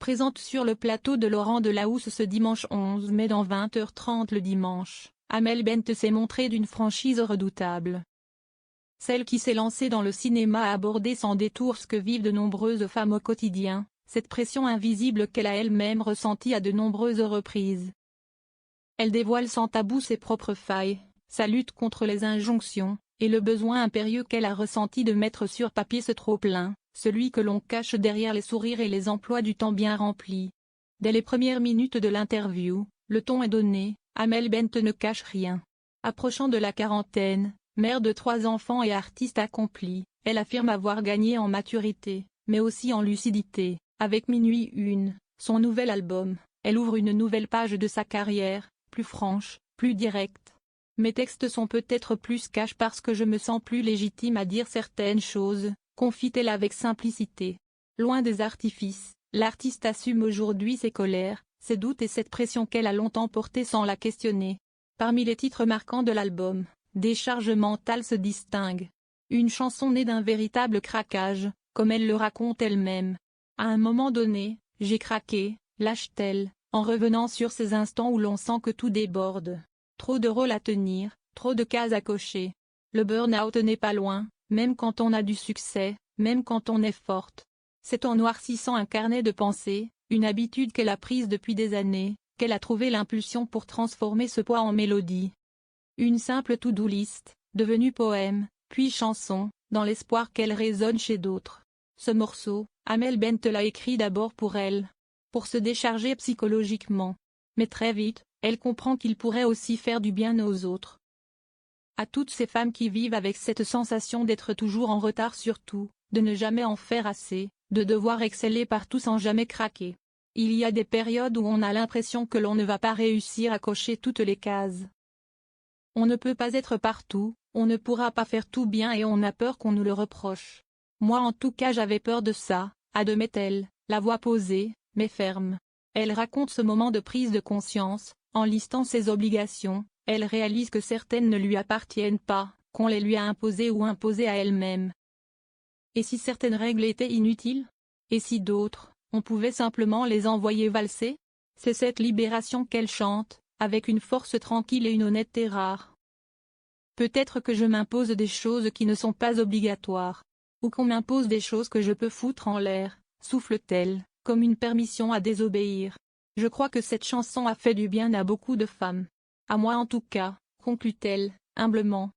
Présente sur le plateau de Laurent Delahousse ce dimanche 11 mai dans 20h30 le dimanche, Amel Bent s'est montrée d'une franchise redoutable. Celle qui s'est lancée dans le cinéma a abordé sans détour ce que vivent de nombreuses femmes au quotidien, cette pression invisible qu'elle a elle-même ressentie à de nombreuses reprises. Elle dévoile sans tabou ses propres failles, sa lutte contre les injonctions, et le besoin impérieux qu'elle a ressenti de mettre sur papier ce trop-plein, celui que l'on cache derrière les sourires et les emplois du temps bien remplis. Dès les premières minutes de l'interview, le ton est donné, Amel Bent ne cache rien. Approchant de la quarantaine, mère de 3 enfants et artiste accomplie, elle affirme avoir gagné en maturité, mais aussi en lucidité. Avec Minuit 1, son nouvel album, elle ouvre une nouvelle page de sa carrière, plus franche, plus directe. Mes textes sont peut-être plus cash parce que je me sens plus légitime à dire certaines choses, confie-t-elle avec simplicité. Loin des artifices, l'artiste assume aujourd'hui ses colères, ses doutes et cette pression qu'elle a longtemps portée sans la questionner. Parmi les titres marquants de l'album, Décharge mentale se distingue. Une chanson née d'un véritable craquage, comme elle le raconte elle-même. À un moment donné, j'ai craqué, lâche-t-elle, en revenant sur ces instants où l'on sent que tout déborde. Trop de rôles à tenir, trop de cases à cocher. Le burn-out n'est pas loin, même quand on a du succès, même quand on est forte. C'est en noircissant un carnet de pensées, une habitude qu'elle a prise depuis des années, qu'elle a trouvé l'impulsion pour transformer ce poids en mélodie. Une simple to-do list, devenue poème, puis chanson, dans l'espoir qu'elle résonne chez d'autres. Ce morceau, Amel Bent l'a écrit d'abord pour elle. Pour se décharger psychologiquement. Mais très vite, elle comprend qu'il pourrait aussi faire du bien aux autres. À toutes ces femmes qui vivent avec cette sensation d'être toujours en retard sur tout, de ne jamais en faire assez, de devoir exceller partout sans jamais craquer. Il y a des périodes où on a l'impression que l'on ne va pas réussir à cocher toutes les cases. On ne peut pas être partout, on ne pourra pas faire tout bien et on a peur qu'on nous le reproche. Moi en tout cas j'avais peur de ça, admet-elle, la voix posée, mais ferme. Elle raconte ce moment de prise de conscience, en listant ses obligations, elle réalise que certaines ne lui appartiennent pas, qu'on les lui a imposées ou imposées à elle-même. Et si certaines règles étaient inutiles? Et si d'autres, on pouvait simplement les envoyer valser? C'est cette libération qu'elle chante, avec une force tranquille et une honnêteté rare. Peut-être que je m'impose des choses qui ne sont pas obligatoires. Ou qu'on m'impose des choses que je peux foutre en l'air, souffle-t-elle, comme une permission à désobéir. Je crois que cette chanson a fait du bien à beaucoup de femmes. À moi en tout cas, conclut-elle, humblement.